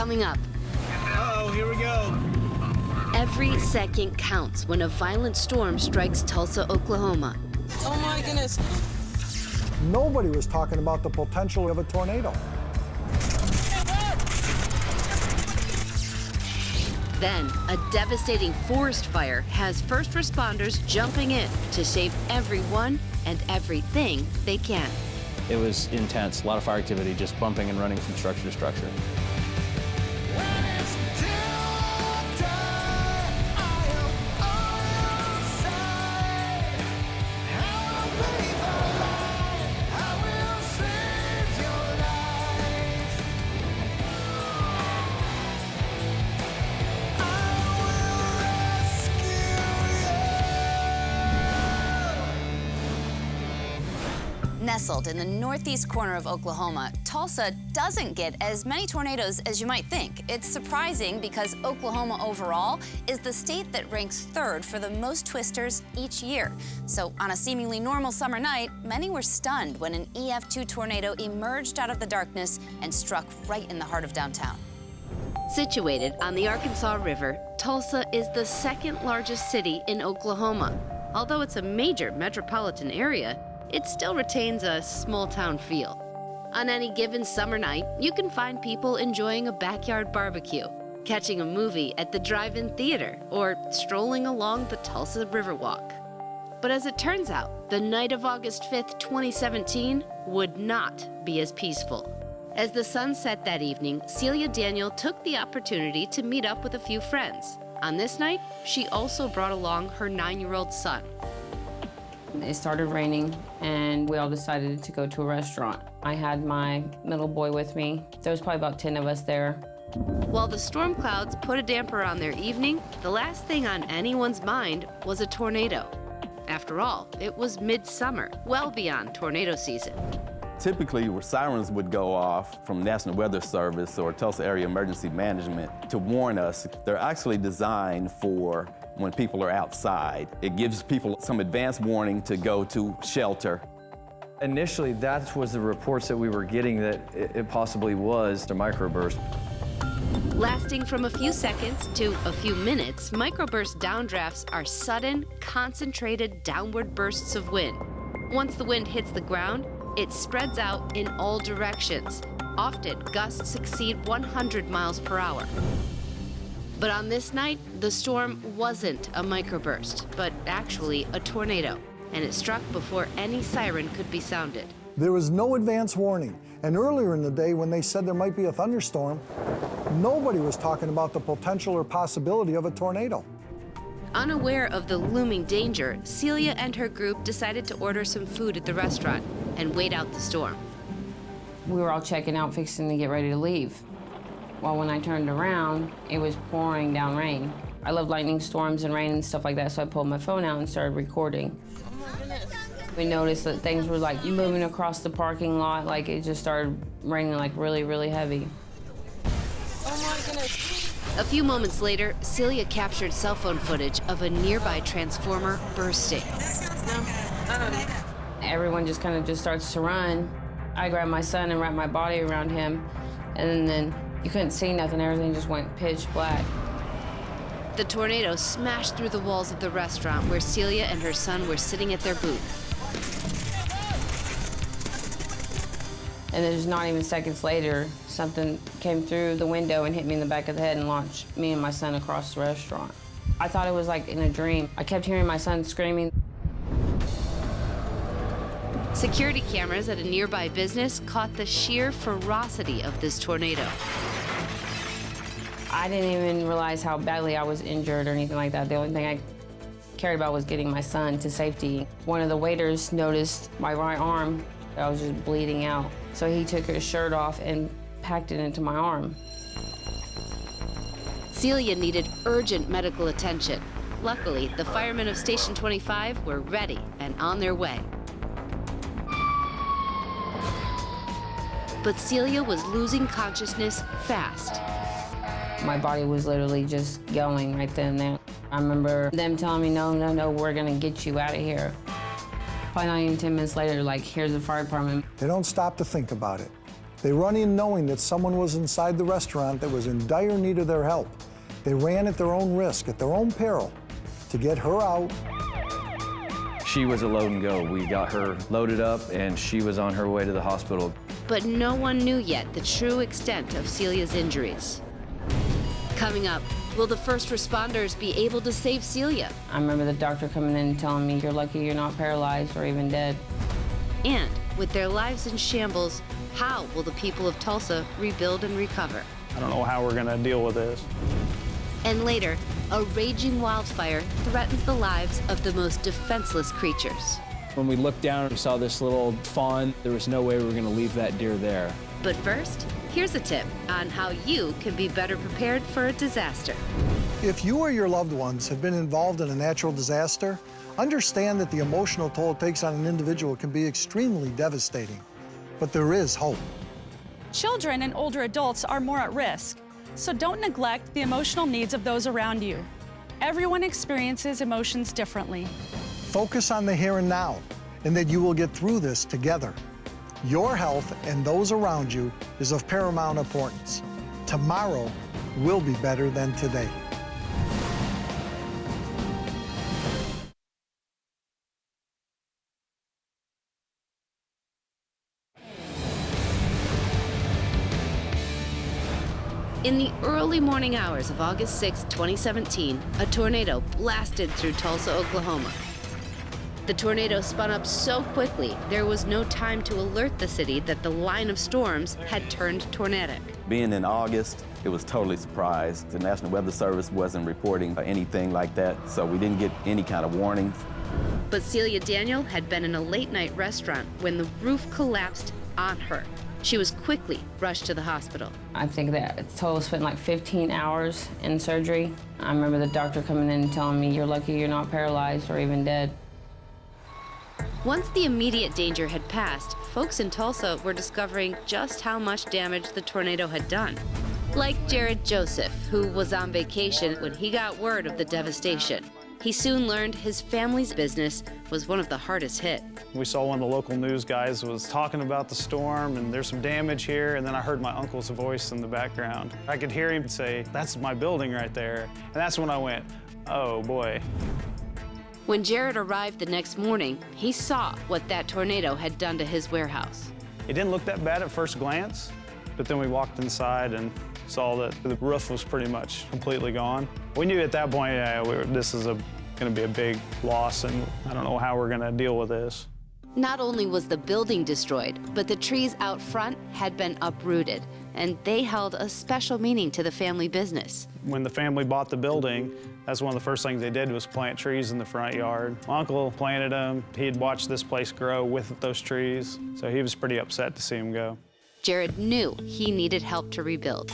coming up. Uh-oh, here we go. Every second counts when a violent storm strikes Tulsa, Oklahoma. Oh my goodness. Nobody was talking about the potential of a tornado. Then, a devastating forest fire has first responders jumping in to save everyone and everything they can. It was intense, a lot of fire activity, just bumping and running from structure to structure. Nestled in the northeast corner of Oklahoma, Tulsa doesn't get as many tornadoes as you might think. It's surprising because Oklahoma overall is the state that ranks third for the most twisters each year. So on a seemingly normal summer night, many were stunned when an EF2 tornado emerged out of the darkness and struck right in the heart of downtown. Situated on the Arkansas River, Tulsa is the second largest city in Oklahoma. Although it's a major metropolitan area, it still retains a small-town feel. On any given summer night, you can find people enjoying a backyard barbecue, catching a movie at the drive-in theater, or strolling along the Tulsa Riverwalk. But as it turns out, the night of August 5th, 2017 would not be as peaceful. As the sun set that evening, Celia Daniel took the opportunity to meet up with a few friends. On this night, she also brought along her 9-year-old son. It started raining, and we all decided to go to a restaurant. I had my middle boy with me. There was probably about 10 of us there. While the storm clouds put a damper on their evening, the last thing on anyone's mind was a tornado. After all, it was midsummer, well beyond tornado season. Typically, sirens would go off from National Weather Service or Tulsa Area Emergency Management to warn us. They're actually designed for when people are outside. It gives people some advance warning to go to shelter. Initially, that was the reports that we were getting, that it possibly was a microburst. Lasting from a few seconds to a few minutes, microburst downdrafts are sudden, concentrated downward bursts of wind. Once the wind hits the ground, it spreads out in all directions. Often, gusts exceed 100 miles per hour. But on this night, the storm wasn't a microburst, but actually a tornado, and it struck before any siren could be sounded. There was no advance warning, and earlier in the day when they said there might be a thunderstorm, nobody was talking about the potential or possibility of a tornado. Unaware of the looming danger, Celia and her group decided to order some food at the restaurant and wait out the storm. We were all checking out, fixing to get ready to leave. Well, when I turned around, it was pouring down rain. I love lightning storms and rain and stuff like that, so I pulled my phone out and started recording. Oh my goodness. We noticed that things were like moving across the parking lot, like it just started raining like really, really heavy. Oh my goodness. A few moments later, Celia captured cell phone footage of a nearby transformer bursting. Everyone just kind of just starts to run. I grabbed my son and wrapped my body around him, and then you couldn't see nothing. Everything just went pitch black. The tornado smashed through the walls of the restaurant where Celia and her son were sitting at their booth. And then just not even seconds later, something came through the window and hit me in the back of the head and launched me and my son across the restaurant. I thought it was like in a dream. I kept hearing my son screaming. Security cameras at a nearby business caught the sheer ferocity of this tornado. I didn't even realize how badly I was injured or anything like that. The only thing I cared about was getting my son to safety. One of the waiters noticed my right arm. I was just bleeding out. So he took his shirt off and packed it into my arm. Celia needed urgent medical attention. Luckily, the firemen of Station 25 were ready and on their way. But Celia was losing consciousness fast. My body was literally just going right then and there. I remember them telling me, no, we're gonna get you out of here. Probably not even 10 minutes later, like, here's the fire department. They don't stop to think about it. They run in knowing that someone was inside the restaurant that was in dire need of their help. They ran at their own risk, at their own peril, to get her out. She was a load and go. We got her loaded up and she was on her way to the hospital. But no one knew yet the true extent of Celia's injuries. Coming up, will the first responders be able to save Celia? I remember the doctor coming in and telling me, "You're lucky you're not paralyzed or even dead." And with their lives in shambles, how will the people of Tulsa rebuild and recover? I don't know how we're going to deal with this. And later, a raging wildfire threatens the lives of the most defenseless creatures. When we looked down and saw this little fawn, there was no way we were going to leave that deer there. But first, here's a tip on how you can be better prepared for a disaster. If you or your loved ones have been involved in a natural disaster, understand that the emotional toll it takes on an individual can be extremely devastating. But there is hope. Children and older adults are more at risk, so don't neglect the emotional needs of those around you. Everyone experiences emotions differently. Focus on the here and now, and that you will get through this together. Your health and those around you is of paramount importance. Tomorrow will be better than today. In the early morning hours of August 6, 2017, a tornado blasted through Tulsa, Oklahoma. The tornado spun up so quickly, there was no time to alert the city that the line of storms had turned tornadic. Being in August, it was totally surprised. The National Weather Service wasn't reporting anything like that, so we didn't get any kind of warnings. But Celia Daniel had been in a late-night restaurant when the roof collapsed on her. She was quickly rushed to the hospital. I think that total spent like 15 hours in surgery. I remember the doctor coming in and telling me, "You're lucky you're not paralyzed or even dead." Once the immediate danger had passed, folks in Tulsa were discovering just how much damage the tornado had done. Like Jared Joseph, who was on vacation when he got word of the devastation. He soon learned his family's business was one of the hardest hit. We saw one of the local news guys was talking about the storm and there's some damage here, and then I heard my uncle's voice in the background. I could hear him say, "That's my building right there." And that's when I went, oh boy. When Jared arrived the next morning, he saw what that tornado had done to his warehouse. It didn't look that bad at first glance, but then we walked inside and saw that the roof was pretty much completely gone. We knew at that point, this is going to be a big loss, and I don't know how we're going to deal with this. Not only was the building destroyed, but the trees out front had been uprooted, and they held a special meaning to the family business. When the family bought the building, that's one of the first things they did was plant trees in the front yard. My uncle planted them. He had watched this place grow with those trees, so he was pretty upset to see them go. Jared knew he needed help to rebuild.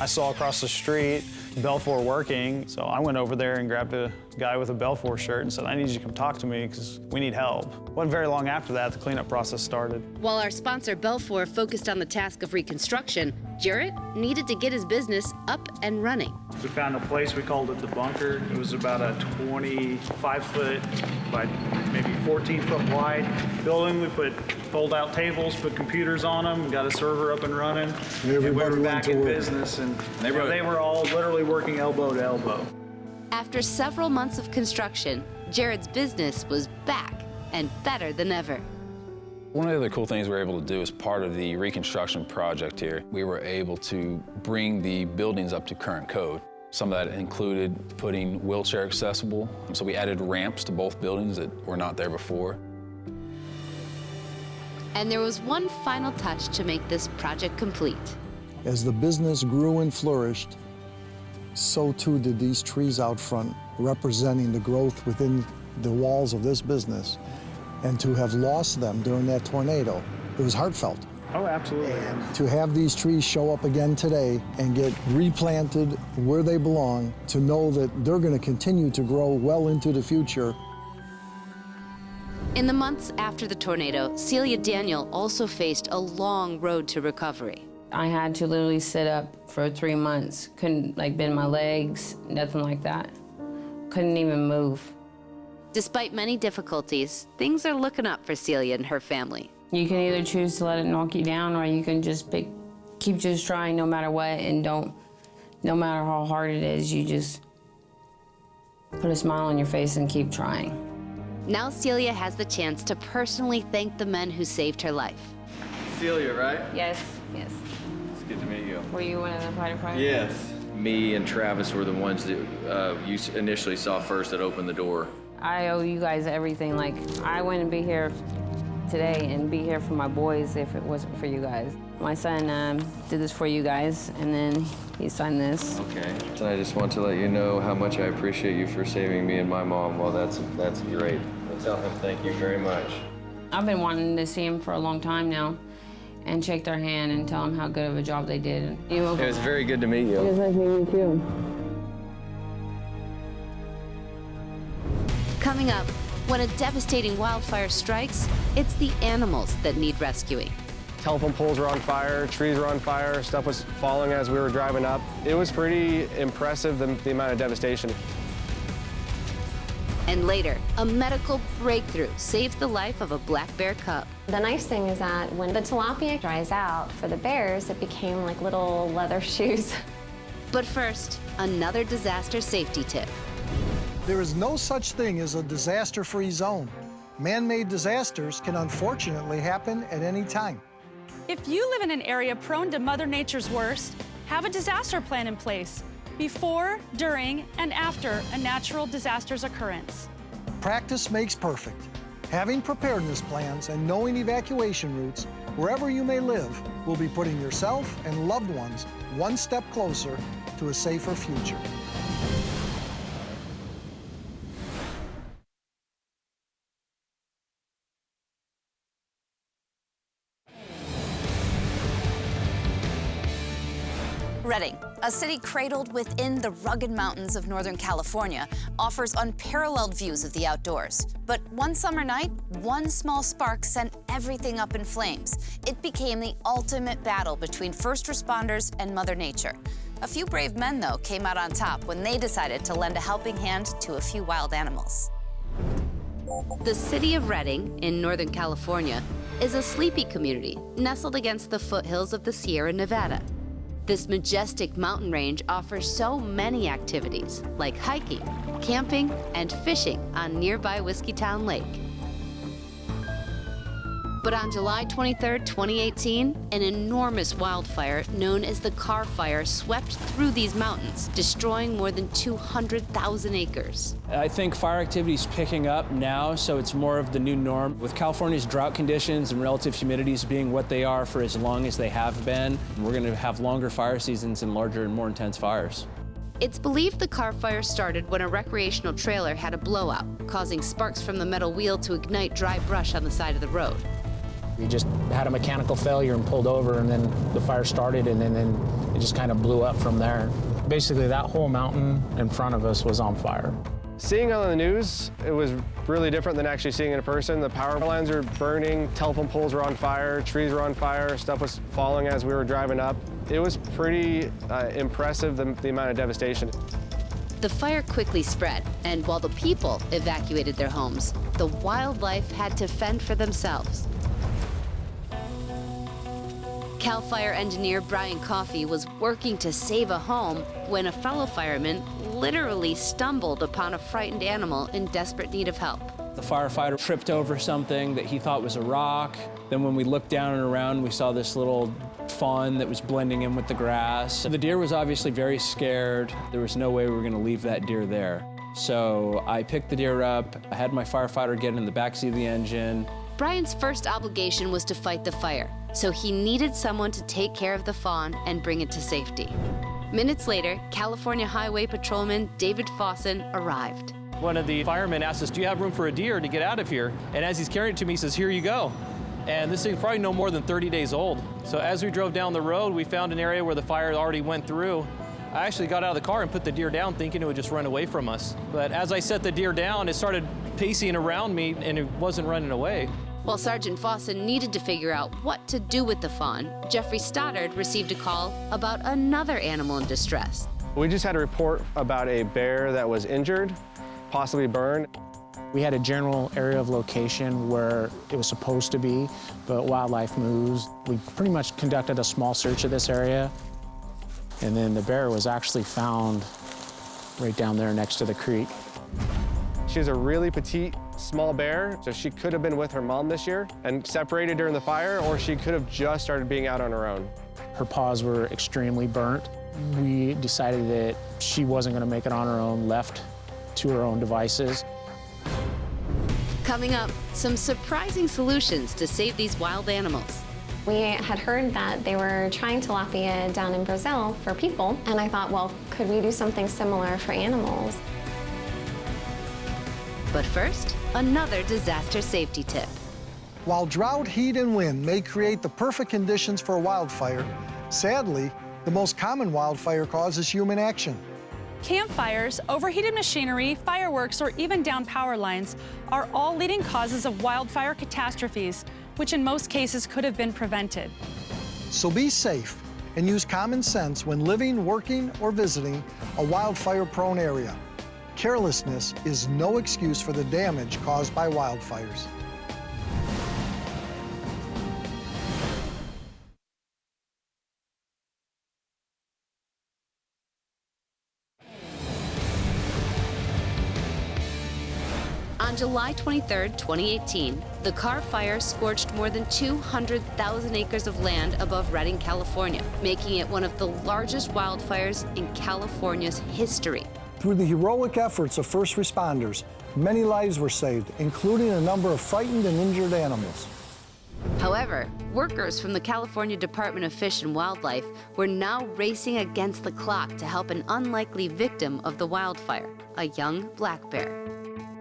I saw across the street Belfour working, so I went over there and grabbed a guy with a Belfour shirt and said, "I need you to come talk to me because we need help." It wasn't very long after that the cleanup process started. While our sponsor Belfour focused on the task of reconstruction, Jared needed to get his business up and running. We found a place, we called it the bunker. It was about a 25-foot by maybe 14-foot wide building. We put fold-out tables, put computers on them, got a server up and running. And we were back in business, and they were all literally working elbow to elbow. After several months of construction, Jared's business was back and better than ever. One of the other cool things we were able to do as part of the reconstruction project here, we were able to bring the buildings up to current code. Some of that included putting wheelchair accessible, so we added ramps to both buildings that were not there before. And there was one final touch to make this project complete. As the business grew and flourished, so too did these trees out front, representing the growth within the walls of this business. And to have lost them during that tornado, it was heartfelt. Oh, absolutely. And to have these trees show up again today and get replanted where they belong, to know that they're going to continue to grow well into the future. In the months after the tornado, Celia Daniel also faced a long road to recovery. I had to literally sit up for 3 months. Couldn't bend my legs, nothing like that. Couldn't even move. Despite many difficulties, things are looking up for Celia and her family. You can either choose to let it knock you down, or you can just keep just trying no matter what, and no matter how hard it is, you just put a smile on your face and keep trying. Now Celia has the chance to personally thank the men who saved her life. Celia, right? Yes, yes. It's good to meet you. Were you one of the firefighters? Yes. Me and Travis were the ones that you initially saw first that opened the door. I owe you guys everything. Like, I wouldn't be here today and be here for my boys if it wasn't for you guys. My son did this for you guys, and then he signed this. Okay. And I just want to let you know how much I appreciate you for saving me and my mom. Well, that's great. I'll tell him thank you very much. I've been wanting to see him for a long time now and shake their hand and tell them how good of a job they did. It was very good to meet you. It was nice meeting you too. Coming up, when a devastating wildfire strikes, it's the animals that need rescuing. Telephone poles were on fire, trees were on fire, stuff was falling as we were driving up. It was pretty impressive, the amount of devastation. And later, a medical breakthrough saves the life of a black bear cub. The nice thing is that when the tilapia dries out for the bears, it became like little leather shoes. But first, another disaster safety tip. There is no such thing as a disaster-free zone. Man-made disasters can unfortunately happen at any time. If you live in an area prone to Mother Nature's worst, have a disaster plan in place before, during, and after a natural disaster's occurrence. Practice makes perfect. Having preparedness plans and knowing evacuation routes, wherever you may live, will be putting yourself and loved ones one step closer to a safer future. Redding, a city cradled within the rugged mountains of Northern California, offers unparalleled views of the outdoors. But one summer night, one small spark sent everything up in flames. It became the ultimate battle between first responders and Mother Nature. A few brave men, though, came out on top when they decided to lend a helping hand to a few wild animals. The city of Redding, in Northern California, is a sleepy community nestled against the foothills of the Sierra Nevada. This majestic mountain range offers so many activities, like hiking, camping, and fishing on nearby Whiskeytown Lake. But on July 23, 2018, an enormous wildfire known as the Carr Fire swept through these mountains, destroying more than 200,000 acres. I think fire activity is picking up now, so it's more of the new norm. With California's drought conditions and relative humidities being what they are for as long as they have been, we're going to have longer fire seasons and larger and more intense fires. It's believed the Carr Fire started when a recreational trailer had a blowout, causing sparks from the metal wheel to ignite dry brush on the side of the road. We just had a mechanical failure and pulled over, and then the fire started, and then it just kind of blew up from there. Basically, that whole mountain in front of us was on fire. Seeing on the news, it was really different than actually seeing it in person. The power lines were burning, telephone poles were on fire, trees were on fire, stuff was falling as we were driving up. It was pretty impressive, the amount of devastation. The fire quickly spread, and while the people evacuated their homes, the wildlife had to fend for themselves. Cal Fire engineer Brian Coffey was working to save a home when a fellow fireman literally stumbled upon a frightened animal in desperate need of help. The firefighter tripped over something that he thought was a rock. Then when we looked down and around, we saw this little fawn that was blending in with the grass. The deer was obviously very scared. There was no way we were going to leave that deer there. So I picked the deer up. I had my firefighter get in the backseat of the engine. Brian's first obligation was to fight the fire, so he needed someone to take care of the fawn and bring it to safety. Minutes later, California Highway Patrolman David Fawson arrived. One of the firemen asked us, "Do you have room for a deer to get out of here?" And as he's carrying it to me, he says, "Here you go." And this thing's probably no more than 30 days old. So as we drove down the road, we found an area where the fire already went through. I actually got out of the car and put the deer down thinking it would just run away from us. But as I set the deer down, it started pacing around me and it wasn't running away. While Sergeant Fawson needed to figure out what to do with the fawn, Jeffrey Stoddard received a call about another animal in distress. We just had a report about a bear that was injured, possibly burned. We had a general area of location where it was supposed to be, but wildlife moves. We pretty much conducted a small search of this area, and then the bear was actually found right down there next to the creek. She's a really petite, small bear, so she could have been with her mom this year and separated during the fire, or she could have just started being out on her own. Her paws were extremely burnt. We decided that she wasn't going to make it on her own, left to her own devices. Coming up, some surprising solutions to save these wild animals. We had heard that they were trying tilapia down in Brazil for people, and I thought, well, could we do something similar for animals? But first, another disaster safety tip. While drought, heat, and wind may create the perfect conditions for a wildfire, sadly, the most common wildfire cause is human action. Campfires, overheated machinery, fireworks, or even down power lines are all leading causes of wildfire catastrophes, which in most cases could have been prevented. So be safe and use common sense when living, working, or visiting a wildfire-prone area. Carelessness is no excuse for the damage caused by wildfires. On July 23, 2018, the Carr Fire scorched more than 200,000 acres of land above Redding, California, making it one of the largest wildfires in California's history. Through the heroic efforts of first responders, many lives were saved, including a number of frightened and injured animals. However, workers from the California Department of Fish and Wildlife were now racing against the clock to help an unlikely victim of the wildfire, a young black bear.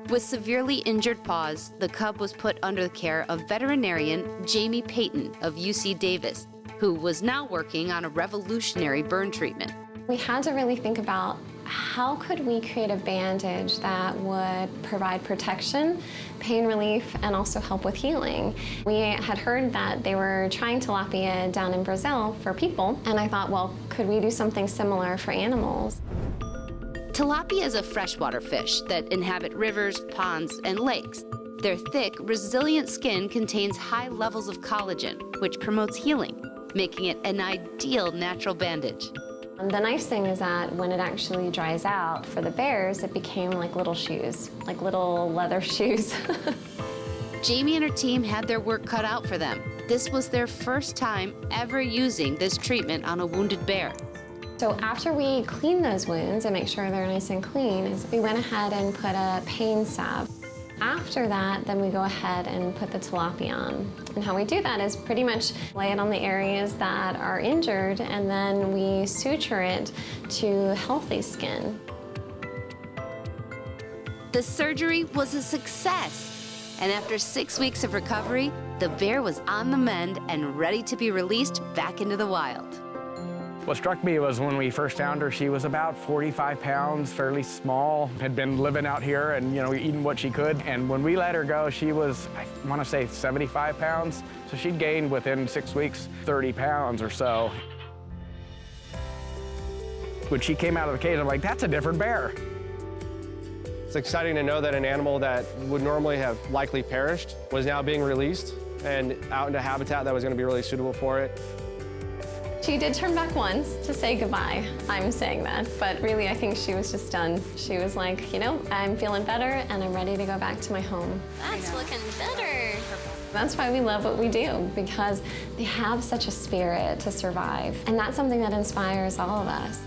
With severely injured paws, the cub was put under the care of veterinarian Jamie Payton of UC Davis, who was now working on a revolutionary burn treatment. We had to really think about how could we create a bandage that would provide protection, pain relief, and also help with healing. We had heard that they were trying tilapia down in Brazil for people, and I thought, well, could we do something similar for animals? Tilapia is a freshwater fish that inhabit rivers, ponds, and lakes. Their thick, resilient skin contains high levels of collagen, which promotes healing, making it an ideal natural bandage. The nice thing is that when it actually dries out for the bears, it became like little shoes, like little leather shoes. Jamie and her team had their work cut out for them. This was their first time ever using this treatment on a wounded bear. So after we clean those wounds and make sure they're nice and clean, we went ahead and put a pain salve. After that, then we go ahead and put the tilapia on. And how we do that is pretty much lay it on the areas that are injured, and then we suture it to healthy skin. The surgery was a success, and after 6 weeks of recovery, the bear was on the mend and ready to be released back into the wild. What struck me was when we first found her, she was about 45 pounds, fairly small, had been living out here and, eating what she could. And when we let her go, she was, I want to say 75 pounds. So she'd gained within 6 weeks, 30 pounds or so. When she came out of the cage, I'm like, that's a different bear. It's exciting to know that an animal that would normally have likely perished was now being released and out into habitat that was going to be really suitable for it. She did turn back once to say goodbye. I'm saying that, but really I think she was just done. She was like, I'm feeling better and I'm ready to go back to my home. That's looking better. That's why we love what we do, because they have such a spirit to survive. And that's something that inspires all of us.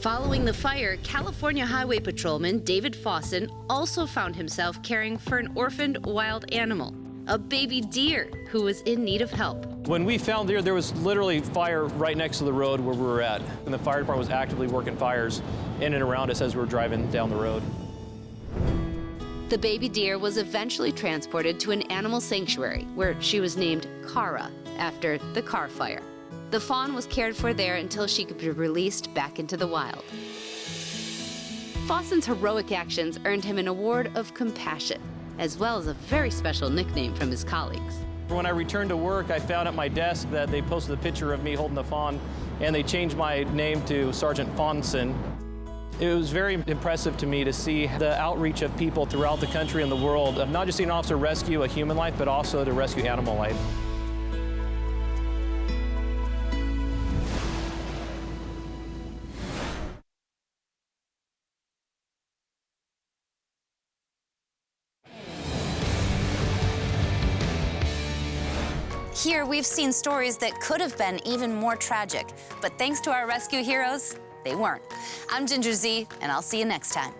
Following the fire, California Highway Patrolman David Fawson also found himself caring for an orphaned wild animal, a baby deer who was in need of help. When we found there was literally fire right next to the road where we were at. And the fire department was actively working fires in and around us as we were driving down the road. The baby deer was eventually transported to an animal sanctuary where she was named Kara after the Carr Fire. The fawn was cared for there until she could be released back into the wild. Fawson's heroic actions earned him an award of compassion, as well as a very special nickname from his colleagues. When I returned to work, I found at my desk that they posted a picture of me holding the fawn, and they changed my name to Sergeant Fawnson. It was very impressive to me to see the outreach of people throughout the country and the world of not just seeing an officer rescue a human life, but also to rescue animal life. Here, we've seen stories that could have been even more tragic, but thanks to our rescue heroes, they weren't. I'm Ginger Zee, and I'll see you next time.